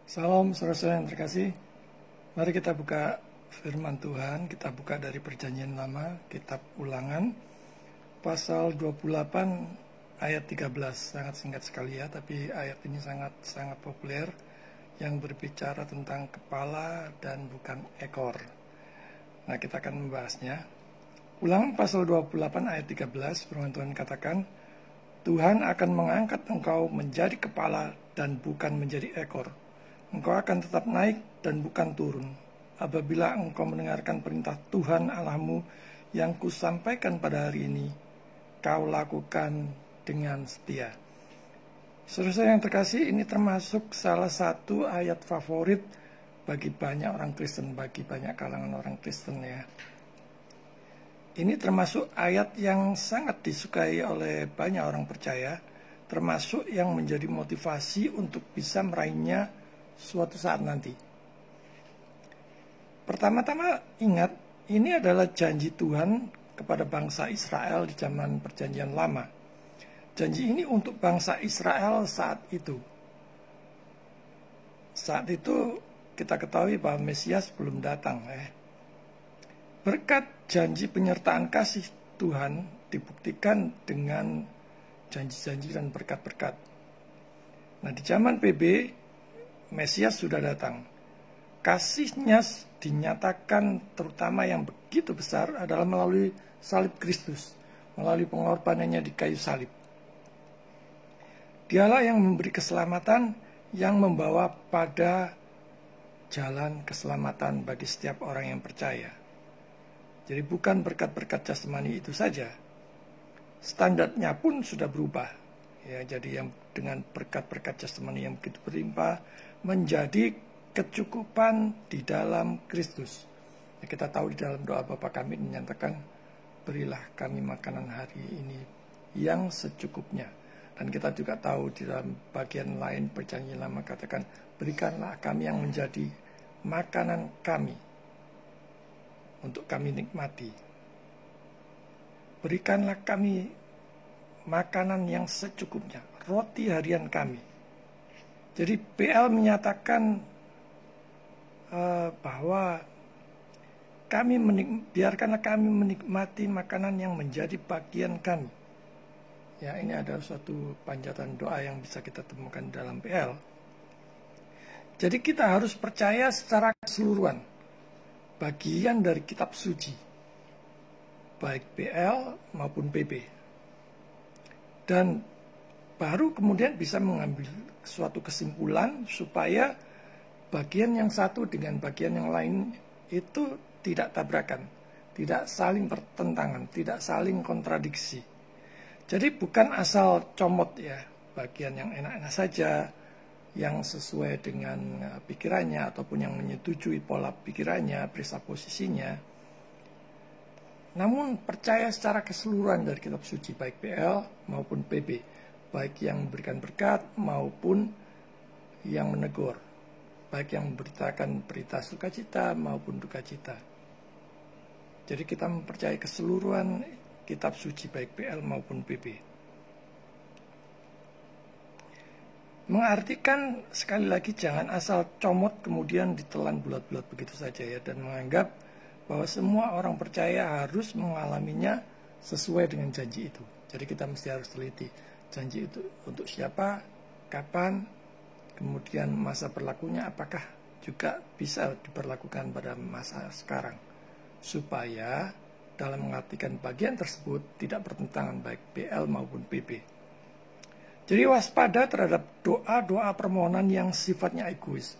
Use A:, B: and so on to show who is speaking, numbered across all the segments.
A: Salam saudara yang terkasih. Mari kita buka firman Tuhan. Kita buka dari Perjanjian Lama, kitab Ulangan, pasal 28 ayat 13. Sangat singkat sekali ya, tapi ayat ini sangat populer yang berbicara tentang kepala dan bukan ekor. Nah, kita akan membahasnya. Ulangan pasal 28 ayat 13, firman Tuhan katakan, Tuhan akan mengangkat engkau menjadi kepala dan bukan menjadi ekor. Engkau akan tetap naik dan bukan turun. Apabila engkau mendengarkan perintah Tuhan Allahmu yang kusampaikan pada hari ini, kau lakukan dengan setia. Saudara yang terkasih, ini termasuk salah satu ayat favorit bagi banyak orang Kristen, bagi banyak kalangan orang Kristen ya. Ini termasuk ayat yang sangat disukai oleh banyak orang percaya, termasuk yang menjadi motivasi untuk bisa meraihnya suatu saat nanti. Pertama-tama ingat, ini adalah janji Tuhan kepada bangsa Israel di zaman Perjanjian Lama. Janji ini untuk bangsa Israel saat itu. Saat itu kita ketahui bahwa Mesias belum datang. Berkat janji penyertaan kasih Tuhan dibuktikan dengan janji-janji dan berkat-berkat. Nah, di zaman PB, Mesias sudah datang. Kasihnya dinyatakan terutama yang begitu besar adalah melalui salib Kristus, melalui pengorbanannya di kayu salib. Dialah yang memberi keselamatan, yang membawa pada jalan keselamatan bagi setiap orang yang percaya. Jadi bukan berkat-berkat jasmani itu saja. Standarnya pun sudah berubah. Ya, jadi yang dengan berkat-berkat jasmani yang begitu berlimpah menjadi kecukupan di dalam Kristus. Ya, kita tahu di dalam doa Bapa kami menyatakan, berilah kami makanan hari ini yang secukupnya. Dan kita juga tahu di dalam bagian lain Perjanjian Lama katakan, berikanlah kami yang menjadi makanan kami untuk kami nikmati. Berikanlah kami makanan yang secukupnya, roti harian kami. Jadi PL menyatakan bahwa biarkanlah kami menikmati makanan yang menjadi bagian kami. Ya, ini adalah suatu panjatan doa yang bisa kita temukan dalam PL. Jadi kita harus percaya secara keseluruhan bagian dari kitab suci, baik PL maupun PB. Dan baru kemudian bisa mengambil suatu kesimpulan supaya bagian yang satu dengan bagian yang lain itu tidak tabrakan, tidak saling bertentangan, tidak saling kontradiksi. Jadi bukan asal comot ya, bagian yang enak-enak saja, yang sesuai dengan pikirannya ataupun yang menyetujui pola pikirannya, presupposisinya. Namun percaya secara keseluruhan dari kitab suci baik PL maupun PB, baik yang memberikan berkat maupun yang menegur, baik yang memberitakan berita sukacita maupun duka cita. Jadi kita mempercayai keseluruhan kitab suci baik PL maupun PB. Mengartikan sekali lagi jangan asal comot kemudian ditelan bulat-bulat begitu saja ya, dan menganggap bahwa semua orang percaya harus mengalaminya sesuai dengan janji itu. Jadi kita mesti harus teliti janji itu untuk siapa, kapan, kemudian masa berlakunya apakah juga bisa diberlakukan pada masa sekarang. Supaya dalam mengartikan bagian tersebut tidak bertentangan baik PL maupun PB. Jadi waspada terhadap doa-doa permohonan yang sifatnya egois,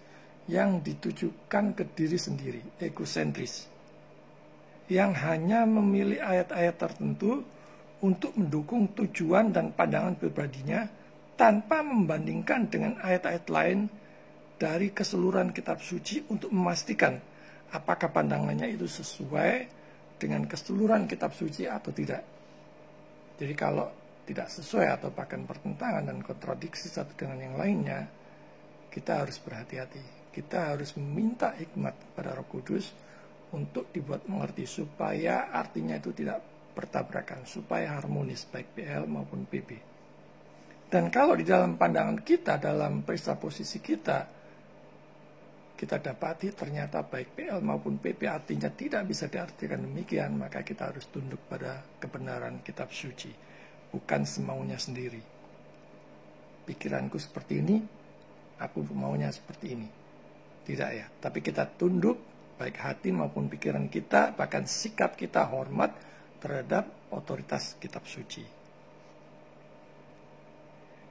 A: yang ditujukan ke diri sendiri, egosentris, yang hanya memilih ayat-ayat tertentu untuk mendukung tujuan dan pandangan pribadinya tanpa membandingkan dengan ayat-ayat lain dari keseluruhan kitab suci untuk memastikan apakah pandangannya itu sesuai dengan keseluruhan kitab suci atau tidak. Jadi kalau tidak sesuai atau bahkan bertentangan dan kontradiksi satu dengan yang lainnya, kita harus berhati-hati. Kita harus meminta hikmat kepada Roh Kudus untuk dibuat mengerti supaya artinya itu tidak bertabrakan, supaya harmonis baik PL maupun PB. Dan kalau di dalam pandangan kita, dalam presupposisi kita, kita dapati ternyata baik PL maupun PP artinya tidak bisa diartikan demikian, maka kita harus tunduk pada kebenaran kitab suci, bukan semaunya sendiri. Pikiranku seperti ini, aku maunya seperti ini. Tidak ya, tapi kita tunduk, baik hati maupun pikiran kita, bahkan sikap kita hormat terhadap otoritas kitab suci.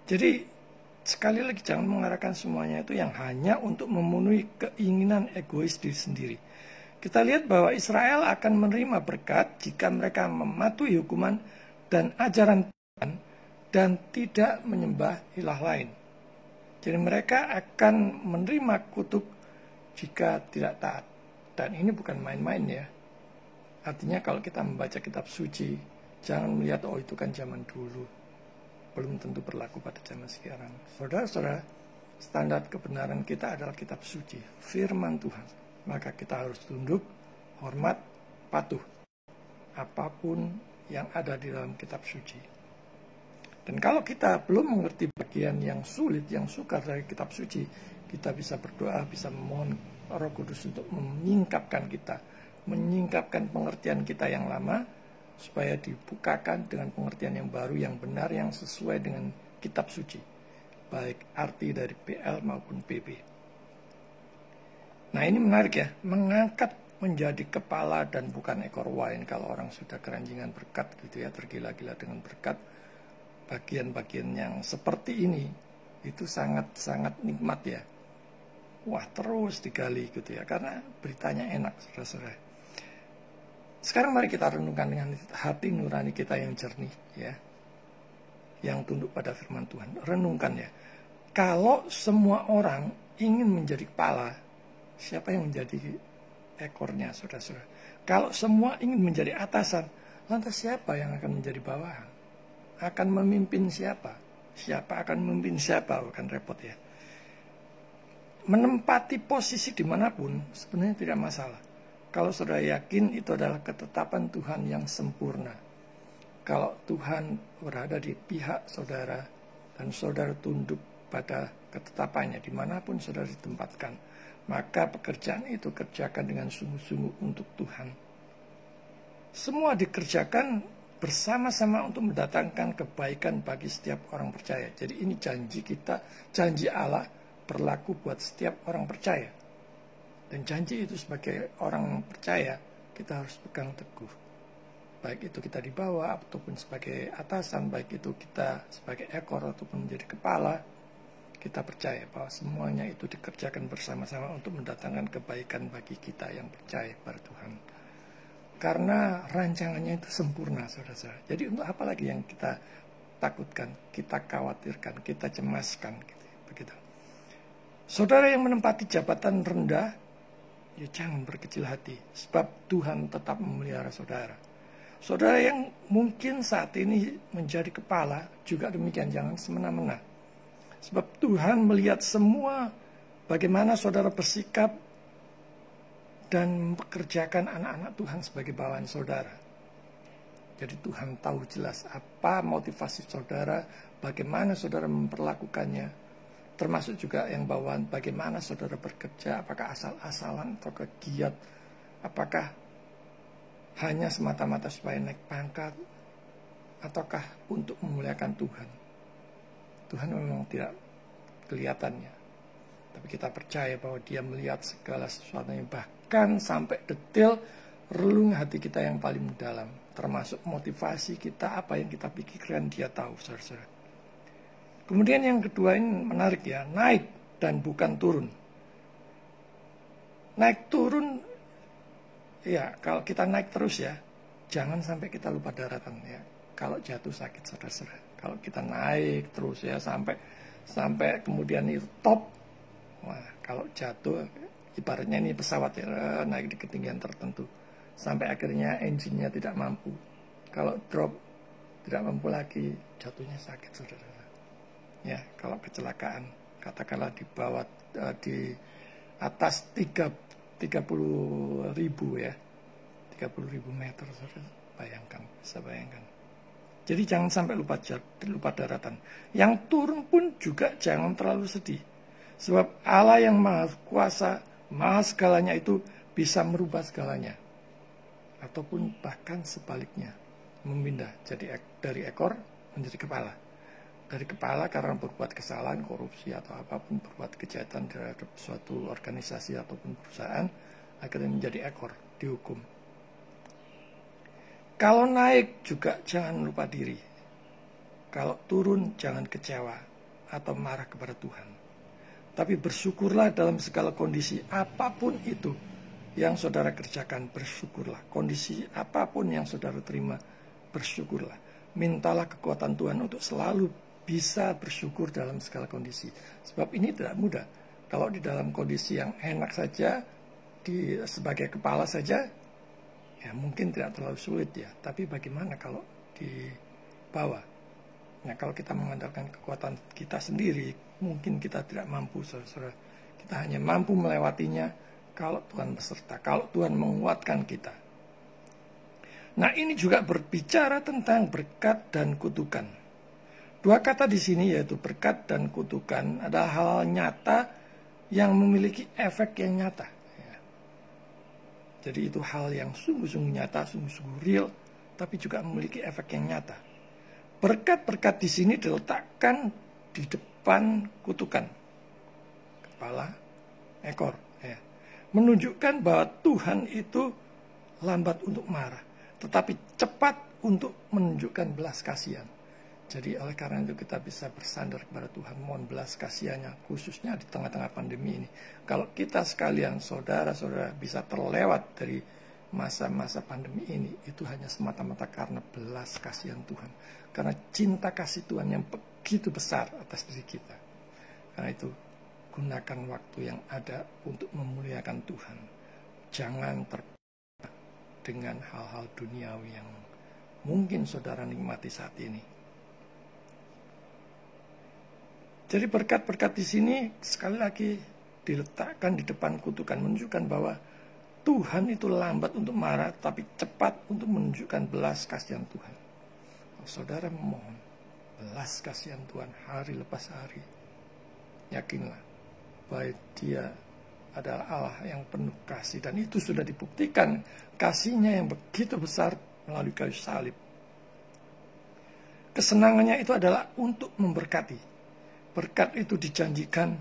A: Jadi sekali lagi jangan mengarahkan semuanya itu yang hanya untuk memenuhi keinginan egois diri sendiri. Kita lihat bahwa Israel akan menerima berkat jika mereka mematuhi hukuman dan ajaran Tuhan dan tidak menyembah ilah lain. Jadi mereka akan menerima kutuk jika tidak taat. Dan ini bukan main-main ya. Artinya kalau kita membaca kitab suci, jangan melihat oh itu kan zaman dulu. Belum tentu berlaku pada zaman sekarang. Saudara-saudara, standar kebenaran kita adalah kitab suci, firman Tuhan. Maka kita harus tunduk, hormat, patuh. Apapun yang ada di dalam kitab suci. Dan kalau kita belum mengerti bagian yang sulit, yang sukar dari kitab suci, kita bisa berdoa, bisa memohon Roh Kudus untuk menyingkapkan kita, menyingkapkan pengertian kita yang lama, supaya dibukakan dengan pengertian yang baru, yang benar, yang sesuai dengan kitab suci, baik arti dari PL maupun PP. Nah ini menarik ya, mengangkat menjadi kepala dan bukan ekor wain. Kalau orang sudah keranjingan berkat gitu ya, tergila-gila dengan berkat, bagian-bagian yang seperti ini itu sangat-sangat nikmat ya. Wah terus digali gitu ya, karena beritanya enak saudara-saudara. Sekarang mari kita renungkan dengan hati nurani kita yang jernih ya, yang tunduk pada firman Tuhan. Renungkan ya, kalau semua orang ingin menjadi kepala, siapa yang menjadi ekornya saudara-saudara? Kalau semua ingin menjadi atasan, lantas siapa yang akan menjadi bawahan? Akan memimpin siapa? Siapa akan memimpin siapa? Bukan repot ya. Menempati posisi dimanapun sebenarnya tidak masalah. Kalau saudara yakin itu adalah ketetapan Tuhan yang sempurna. Kalau Tuhan berada di pihak saudara dan saudara tunduk pada ketetapannya dimanapun saudara ditempatkan, maka pekerjaan itu kerjakan dengan sungguh-sungguh untuk Tuhan. Semua dikerjakan bersama-sama untuk mendatangkan kebaikan bagi setiap orang percaya. Jadi ini janji kita, janji Allah berlaku buat setiap orang percaya. Dan janji itu sebagai orang percaya kita harus pegang teguh. Baik itu kita di bawah ataupun sebagai atasan, baik itu kita sebagai ekor ataupun menjadi kepala, kita percaya bahwa semuanya itu dikerjakan bersama-sama untuk mendatangkan kebaikan bagi kita yang percaya pada Tuhan. Karena rancangannya itu sempurna saudara-saudara. Jadi untuk apa lagi yang kita takutkan, kita khawatirkan, kita cemaskan gitu, begitu. Saudara yang menempati jabatan rendah, ya jangan berkecil hati, sebab Tuhan tetap memelihara saudara. Saudara yang mungkin saat ini menjadi kepala, juga demikian, jangan semena-mena. Sebab Tuhan melihat semua bagaimana saudara bersikap dan mempekerjakan anak-anak Tuhan sebagai bawahan saudara. Jadi Tuhan tahu jelas apa motivasi saudara, bagaimana saudara memperlakukannya. Termasuk juga yang bawaan bagaimana saudara bekerja, apakah asal-asalan atau giat, apakah hanya semata-mata supaya naik pangkat, ataukah untuk memuliakan Tuhan. Tuhan memang tidak kelihatannya, tapi kita percaya bahwa Dia melihat segala sesuatunya, bahkan sampai detail relung hati kita yang paling dalam, termasuk motivasi kita, apa yang kita pikirkan Dia tahu saudara-saudara. Kemudian yang kedua ini menarik ya, naik dan bukan turun. Naik turun, ya kalau kita naik terus ya, jangan sampai kita lupa daratan ya. Kalau jatuh sakit saudara-saudara. Kalau kita naik terus ya sampai kemudian itu top, wah kalau jatuh ibaratnya ini pesawat ya, naik di ketinggian tertentu, sampai akhirnya engine-nya tidak mampu. Kalau drop tidak mampu lagi, jatuhnya sakit saudara. Ya, kalau kecelakaan katakanlah di bawah di atas 30.000 ya, 30.000 meter, bayangkan, bisa bayangkan. Jadi jangan sampai lupa daratan. Yang turun pun juga jangan terlalu sedih, sebab Allah yang Maha Kuasa Mahal segalanya itu bisa merubah segalanya. Ataupun bahkan sebaliknya, memindah jadi dari ekor menjadi kepala. Dari kepala karena berbuat kesalahan, korupsi atau apapun, berbuat kejahatan terhadap suatu organisasi ataupun perusahaan, akhirnya menjadi ekor, dihukum. Kalau naik juga jangan lupa diri. Kalau turun jangan kecewa atau marah kepada Tuhan. Tapi bersyukurlah dalam segala kondisi, apapun itu yang saudara kerjakan, bersyukurlah. Kondisi apapun yang saudara terima, bersyukurlah. Mintalah kekuatan Tuhan untuk selalu bisa bersyukur dalam segala kondisi. Sebab ini tidak mudah. Kalau di dalam kondisi yang enak saja, sebagai kepala saja, ya mungkin tidak terlalu sulit ya. Tapi bagaimana kalau di bawah? Nah, kalau kita mengandalkan kekuatan kita sendiri, mungkin kita tidak mampu, saudara. Kita hanya mampu melewatinya kalau Tuhan beserta, kalau Tuhan menguatkan kita. Nah, ini juga berbicara tentang berkat dan kutukan. Dua kata di sini yaitu berkat dan kutukan adalah hal nyata yang memiliki efek yang nyata. Ya. Jadi itu hal yang sungguh-sungguh nyata, sungguh-sungguh real, tapi juga memiliki efek yang nyata. Berkat-berkat di sini diletakkan di depan kutukan. Kepala, ekor. Ya. Menunjukkan bahwa Tuhan itu lambat untuk marah, tetapi cepat untuk menunjukkan belas kasihan. Jadi oleh karena itu kita bisa bersandar kepada Tuhan, mohon belas kasihannya, khususnya di tengah-tengah pandemi ini. Kalau kita sekalian, saudara-saudara bisa terlewat dari masa-masa pandemi ini, itu hanya semata-mata karena belas kasihan Tuhan. Karena cinta kasih Tuhan yang begitu besar atas diri kita. Karena itu, gunakan waktu yang ada untuk memuliakan Tuhan. Jangan terpaku dengan hal-hal duniawi yang mungkin saudara nikmati saat ini. Jadi berkat-berkat di sini sekali lagi diletakkan di depan kutukan, menunjukkan bahwa Tuhan itu lambat untuk marah, tapi cepat untuk menunjukkan belas kasihan Tuhan. Saudara memohon belas kasihan Tuhan hari lepas hari, yakinlah bahwa Dia adalah Allah yang penuh kasih, dan itu sudah dibuktikan kasihnya yang begitu besar melalui kayu salib. Kesenangannya itu adalah untuk memberkati. Berkat itu dijanjikan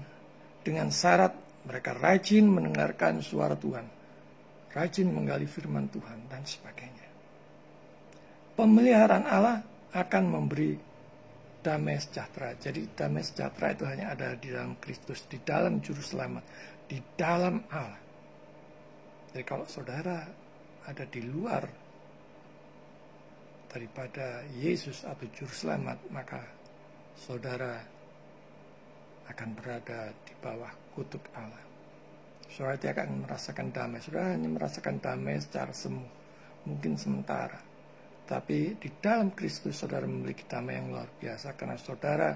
A: dengan syarat mereka rajin mendengarkan suara Tuhan, rajin menggali firman Tuhan, dan sebagainya. Pemeliharaan Allah akan memberi damai sejahtera. Jadi damai sejahtera itu hanya ada di dalam Kristus, di dalam Juru Selamat, di dalam Allah. Jadi kalau saudara ada di luar daripada Yesus atau Juru Selamat, maka saudara akan berada di bawah kutuk Allah. Saudara tidak akan merasakan damai. Saudara hanya merasakan damai secara semu, mungkin sementara. Tapi di dalam Kristus saudara memiliki damai yang luar biasa, karena saudara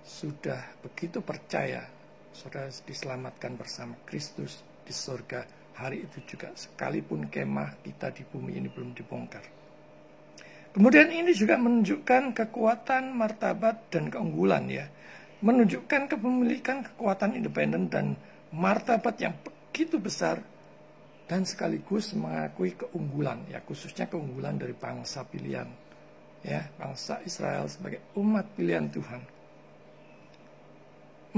A: sudah begitu percaya. Saudara diselamatkan bersama Kristus di surga hari itu juga, sekalipun kemah kita di bumi ini belum dibongkar. Kemudian ini juga menunjukkan kekuatan, martabat, dan keunggulan ya. Menunjukkan kepemilikan, kekuatan independen, dan martabat yang begitu besar, dan sekaligus mengakui keunggulan, ya khususnya keunggulan dari bangsa pilihan, ya bangsa Israel sebagai umat pilihan Tuhan.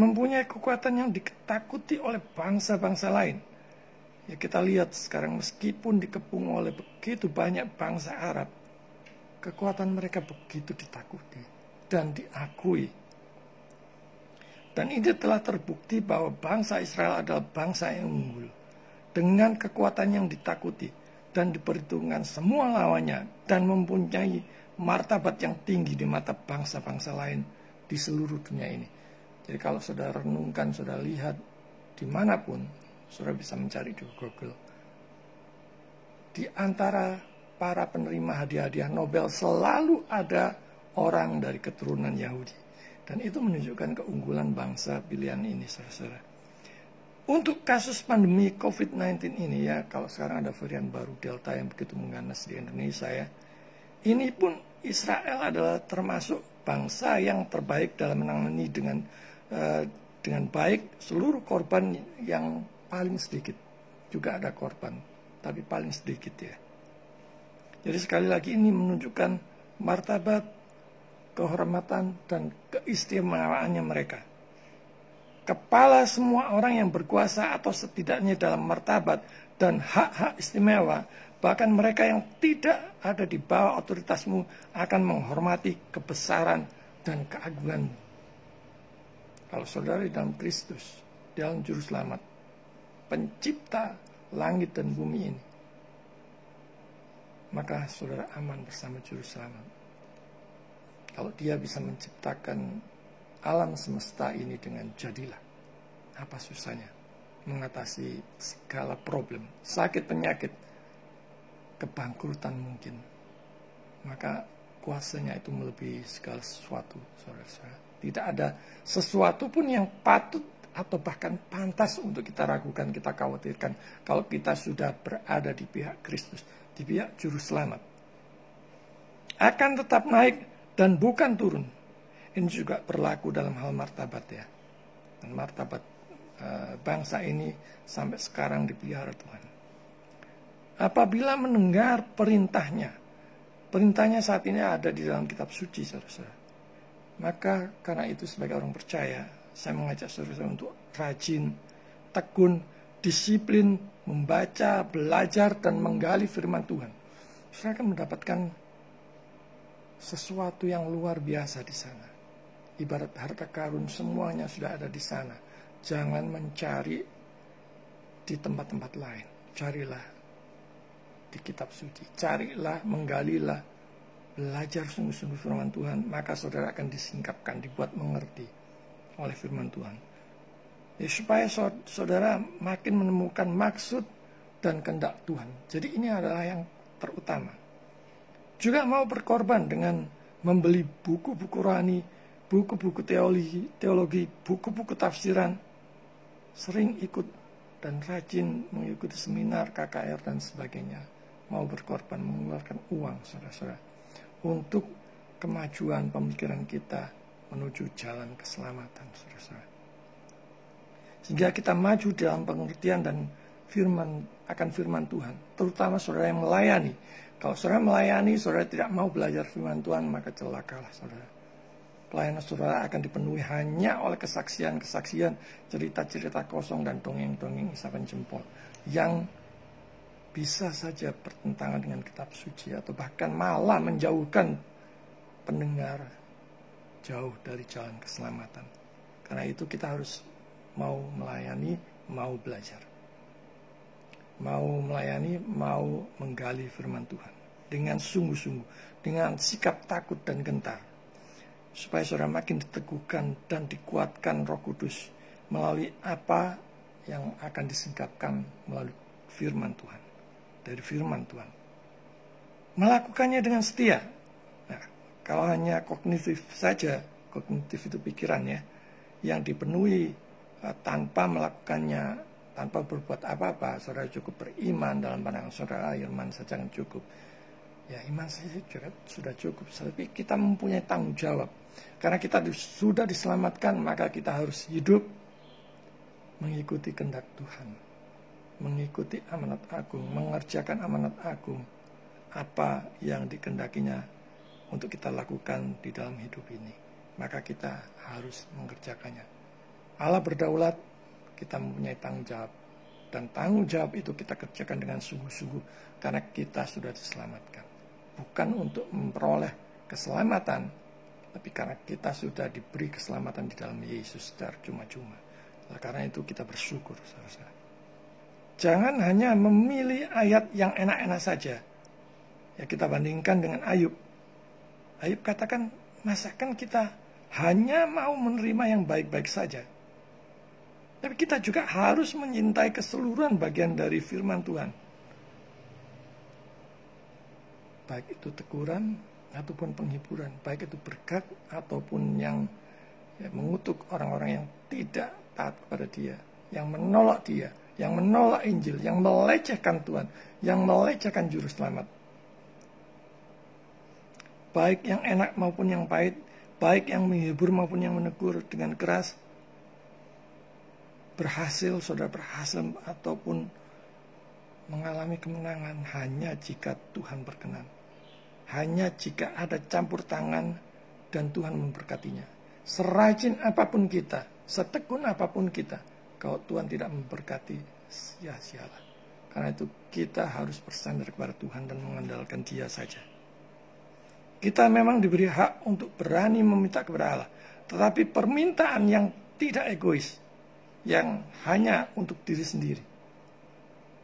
A: Mempunyai kekuatan yang ditakuti oleh bangsa-bangsa lain. Ya kita lihat sekarang meskipun dikepung oleh begitu banyak bangsa Arab, kekuatan mereka begitu ditakuti dan diakui. Dan ini telah terbukti bahwa bangsa Israel adalah bangsa yang unggul, dengan kekuatan yang ditakuti dan diperhitungkan semua lawannya, dan mempunyai martabat yang tinggi di mata bangsa-bangsa lain di seluruh dunia ini. Jadi kalau saudara renungkan, saudara lihat dimanapun, saudara bisa mencari di Google. Di antara para penerima hadiah-hadiah Nobel selalu ada orang dari keturunan Yahudi. Dan itu menunjukkan keunggulan bangsa pilihan ini, saudara-saudara. Untuk kasus pandemi COVID-19 ini ya, kalau sekarang ada varian baru Delta yang begitu mengganas di Indonesia ya, ini pun Israel adalah termasuk bangsa yang terbaik dalam menangani dengan baik seluruh korban yang paling sedikit. Juga ada korban, tapi paling sedikit ya. Jadi sekali lagi ini menunjukkan martabat, kehormatan, dan keistimewaannya mereka. Kepala semua orang yang berkuasa atau setidaknya dalam martabat dan hak-hak istimewa, bahkan mereka yang tidak ada di bawah otoritasmu akan menghormati kebesaran dan keagunganmu. Kalau saudara di dalam Kristus, di dalam Juru Selamat, pencipta langit dan bumi ini, maka saudara aman bersama Juru Selamat. Kalau dia bisa menciptakan alam semesta ini dengan jadilah, apa susahnya mengatasi segala problem, sakit, penyakit, kebangkrutan mungkin. Maka kuasanya itu melebihi segala sesuatu, saudara-saudara. Tidak ada sesuatu pun yang patut atau bahkan pantas untuk kita ragukan, kita khawatirkan kalau kita sudah berada di pihak Kristus, di pihak Juru Selamat. Akan tetap naik dan bukan turun. Ini juga berlaku dalam hal martabat ya. Dan martabat bangsa ini sampai sekarang dipelihara Tuhan. Apabila mendengar perintahnya saat ini ada di dalam kitab suci, saudara-saudara. Maka karena itu sebagai orang percaya, saya mengajak saudara-saudara untuk rajin, tekun, disiplin, membaca, belajar, dan menggali firman Tuhan. Saudara akan mendapatkan sesuatu yang luar biasa di sana. Ibarat harta karun, semuanya sudah ada di sana. Jangan mencari di tempat-tempat lain. Carilah di kitab suci. Carilah, menggalilah, belajar sungguh-sungguh firman Tuhan. Maka saudara akan disingkapkan, dibuat mengerti oleh firman Tuhan. Ya, supaya saudara makin menemukan maksud dan kehendak Tuhan. Jadi ini adalah yang terutama. Juga mau berkorban dengan membeli buku-buku rohani, buku-buku teologi, buku-buku tafsiran, sering ikut dan rajin mengikuti seminar, KKR, dan sebagainya. Mau berkorban, mengeluarkan uang, saudara-saudara, untuk kemajuan pemikiran kita menuju jalan keselamatan, saudara-saudara. Sehingga kita maju dalam pengertian dan akan firman Tuhan, terutama saudara yang melayani. Kalau saudara melayani, saudara tidak mau belajar firman Tuhan, maka celakalah saudara. Pelayanan saudara akan dipenuhi hanya oleh kesaksian-kesaksian, cerita-cerita kosong, dan dongeng-dongeng isapan jempol yang bisa saja bertentangan dengan kitab suci atau bahkan malah menjauhkan pendengar jauh dari jalan keselamatan. Karena itu kita harus mau melayani, mau belajar. Mau melayani, mau menggali firman Tuhan dengan sungguh-sungguh, dengan sikap takut dan gentar. Supaya saudara makin diteguhkan dan dikuatkan Roh Kudus melalui apa yang akan disingkapkan melalui firman Tuhan. Dari firman Tuhan. Melakukannya dengan setia. Nah, kalau hanya kognitif saja, kognitif itu pikiran ya, yang dipenuhi tanpa melakukannya, tanpa berbuat apa-apa, saudara cukup beriman dalam pandangan saudara, iman saja kan cukup. Ya, iman saja juga sudah cukup. Tapi kita mempunyai tanggung jawab. Karena kita sudah diselamatkan, maka kita harus hidup mengikuti kehendak Tuhan. Mengikuti amanat agung, mengerjakan amanat agung. Apa yang dikehendakinya untuk kita lakukan di dalam hidup ini. Maka kita harus mengerjakannya. Allah berdaulat, kita mempunyai tanggung jawab. Dan tanggung jawab itu kita kerjakan dengan sungguh-sungguh. Karena kita sudah diselamatkan. Bukan untuk memperoleh keselamatan, tapi karena kita sudah diberi keselamatan di dalam Yesus secara cuma-cuma. Karena itu kita bersyukur, saudara. Jangan hanya memilih ayat yang enak-enak saja. Ya, kita bandingkan dengan Ayub. Ayub katakan, masakan kita hanya mau menerima yang baik-baik saja. Tapi kita juga harus menyintai keseluruhan bagian dari firman Tuhan. Baik itu teguran ataupun penghiburan, baik itu berkat ataupun yang mengutuk orang-orang yang tidak taat kepada dia, yang menolak dia, yang menolak Injil, yang melecehkan Tuhan, yang melecehkan Juru Selamat. Baik yang enak maupun yang pahit, baik yang menghibur maupun yang menegur dengan keras, saudara berhasil ataupun mengalami kemenangan hanya jika Tuhan berkenan. Hanya jika ada campur tangan dan Tuhan memberkatinya. Serajin apapun kita, setekun apapun kita, kalau Tuhan tidak memberkati, sia-sialah. Karena itu kita harus bersandar kepada Tuhan dan mengandalkan Dia saja. Kita memang diberi hak untuk berani meminta kepada Allah. Tetapi permintaan yang tidak egois, yang hanya untuk diri sendiri.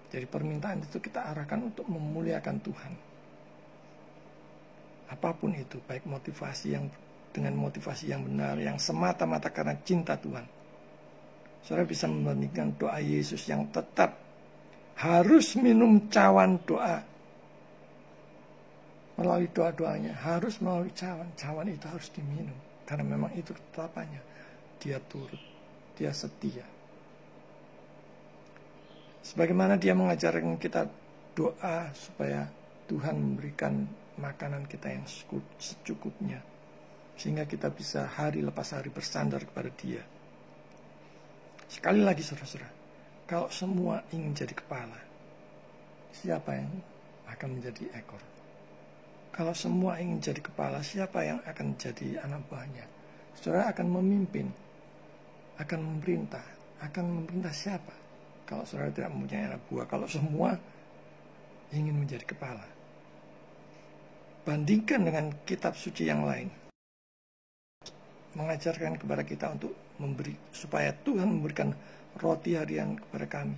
A: Jadi permintaan itu kita arahkan untuk memuliakan Tuhan. Apapun itu, baik dengan motivasi yang benar, yang semata-mata karena cinta Tuhan. Saudara bisa membandingkan doa Yesus yang tetap harus minum cawan doa. Melalui doa-doanya, harus melalui cawan. Cawan itu harus diminum. Karena memang itu ketetapannya. Dia turut, dia setia. Sebagaimana dia mengajarkan kita doa supaya Tuhan memberikan makanan kita yang secukupnya. Sehingga kita bisa hari lepas hari bersandar kepada Dia. Sekali lagi saudara-saudara, kalau semua ingin jadi kepala, siapa yang akan menjadi ekor? Kalau semua ingin jadi kepala, siapa yang akan jadi anak buahnya? Saudara akan memimpin, akan memerintah siapa? Kalau saudara tidak mempunyai anak buah, kalau semua ingin menjadi kepala. Bandingkan dengan kitab suci yang lain. Mengajarkan kepada kita untuk supaya Tuhan memberikan roti harian kepada kami.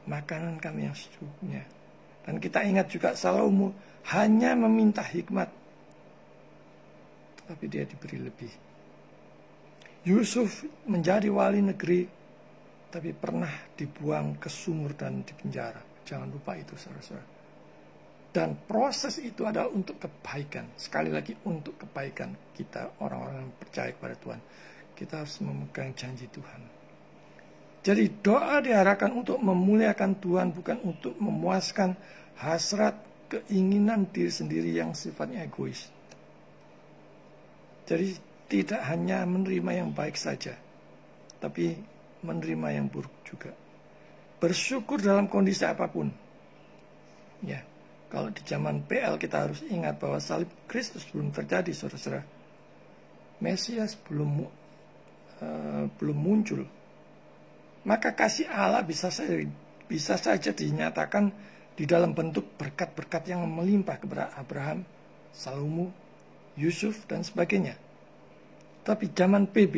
A: Makanan kami yang secukupnya. Dan kita ingat juga Salomo hanya meminta hikmat. Tetapi dia diberi lebih. Yusuf menjadi wali negeri, tapi pernah dibuang ke sumur dan dipenjara. Jangan lupa itu saudara-saudara. Dan proses itu adalah untuk kebaikan. Sekali lagi untuk kebaikan kita orang-orang yang percaya kepada Tuhan. Kita harus memegang janji Tuhan. Jadi doa diarahkan untuk memuliakan Tuhan, bukan untuk memuaskan hasrat keinginan diri sendiri yang sifatnya egois. Jadi tidak hanya menerima yang baik saja, tapi menerima yang buruk juga. Bersyukur dalam kondisi apapun. Ya. Kalau di zaman PL kita harus ingat bahwa salib Kristus belum terjadi, saudara-saudara. Mesias belum muncul. Maka kasih Allah bisa saja dinyatakan di dalam bentuk berkat-berkat yang melimpah kepada Abraham, Salomo, Yusuf, dan sebagainya. Tapi zaman PB,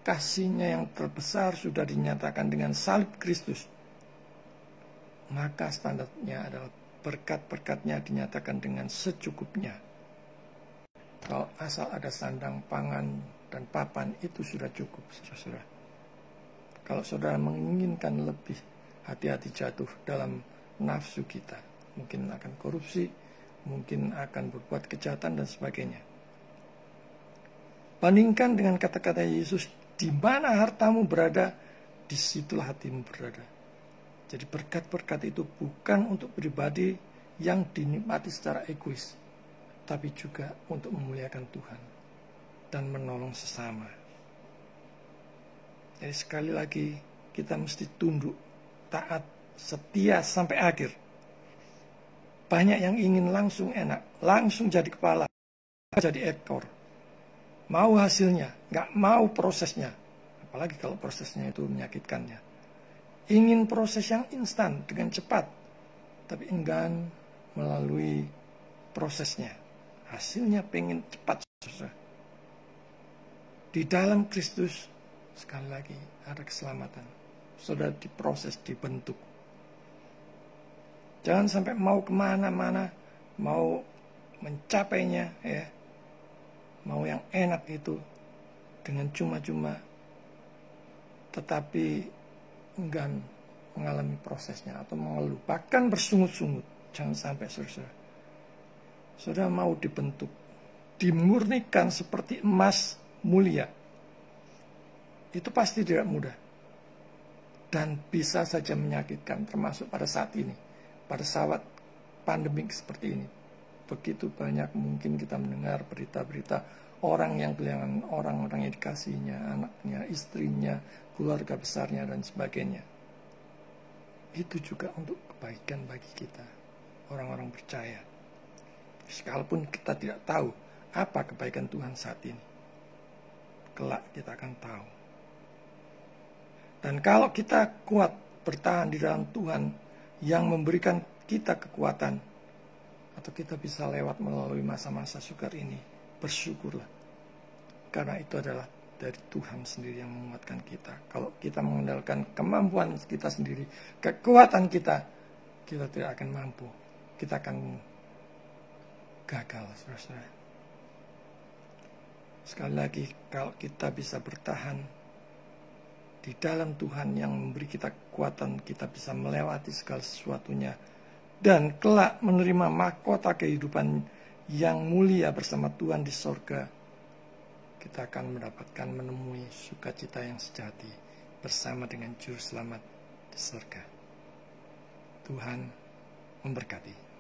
A: kasihnya yang terbesar sudah dinyatakan dengan salib Kristus. Maka standarnya adalah berkat-berkatnya dinyatakan dengan secukupnya. Kalau asal ada sandang, pangan, dan papan, itu sudah cukup, saudara-saudara. Kalau saudara menginginkan lebih, hati-hati jatuh dalam nafsu kita. Mungkin akan korupsi, mungkin akan berbuat kejahatan, dan sebagainya. Bandingkan dengan kata-kata Yesus, di mana hartamu berada, disitulah hatimu berada. Jadi berkat-berkat itu bukan untuk pribadi yang dinikmati secara egois, tapi juga untuk memuliakan Tuhan dan menolong sesama. Jadi sekali lagi kita mesti tunduk, taat, setia sampai akhir. Banyak yang ingin langsung enak, langsung jadi kepala, jadi ekor. Mau hasilnya, nggak mau prosesnya. Apalagi kalau prosesnya itu menyakitkannya. Ingin proses yang instan dengan cepat, tapi enggan melalui prosesnya. Hasilnya pengen cepat. Di dalam Kristus, sekali lagi ada keselamatan. Sudah diproses, dibentuk. Jangan sampai mau kemana-mana, mau mencapainya, ya, mau yang enak itu dengan cuma-cuma, tetapi enggan mengalami prosesnya atau mengeluh, bahkan bersungut-sungut. Jangan sampai saudara. Saudara mau dibentuk, dimurnikan seperti emas mulia. Itu pasti tidak mudah. Dan bisa saja menyakitkan, termasuk pada saat ini. Pada saat pandemik seperti ini. Begitu banyak mungkin kita mendengar berita-berita orang yang kehilangan orang-orang yang dikasihinya, anaknya, istrinya, keluarga besarnya, dan sebagainya. Itu juga untuk kebaikan bagi kita, orang-orang percaya. Sekalipun kita tidak tahu apa kebaikan Tuhan saat ini, kelak kita akan tahu. Dan kalau kita kuat bertahan di dalam Tuhan yang memberikan kita kekuatan, atau kita bisa lewat melalui masa-masa sukar ini, bersyukurlah. Karena itu adalah dari Tuhan sendiri yang menguatkan kita. Kalau kita mengandalkan kemampuan kita sendiri, kekuatan kita tidak akan mampu. Kita akan gagal, saudara-saudara. Sekali lagi, kalau kita bisa bertahan di dalam Tuhan yang memberi kita kekuatan, kita bisa melewati segala sesuatunya, dan kelak menerima mahkota kehidupan yang mulia bersama Tuhan di sorga. Kita akan mendapatkan menemui sukacita yang sejati bersama dengan Juru Selamat di sorga. Tuhan memberkati.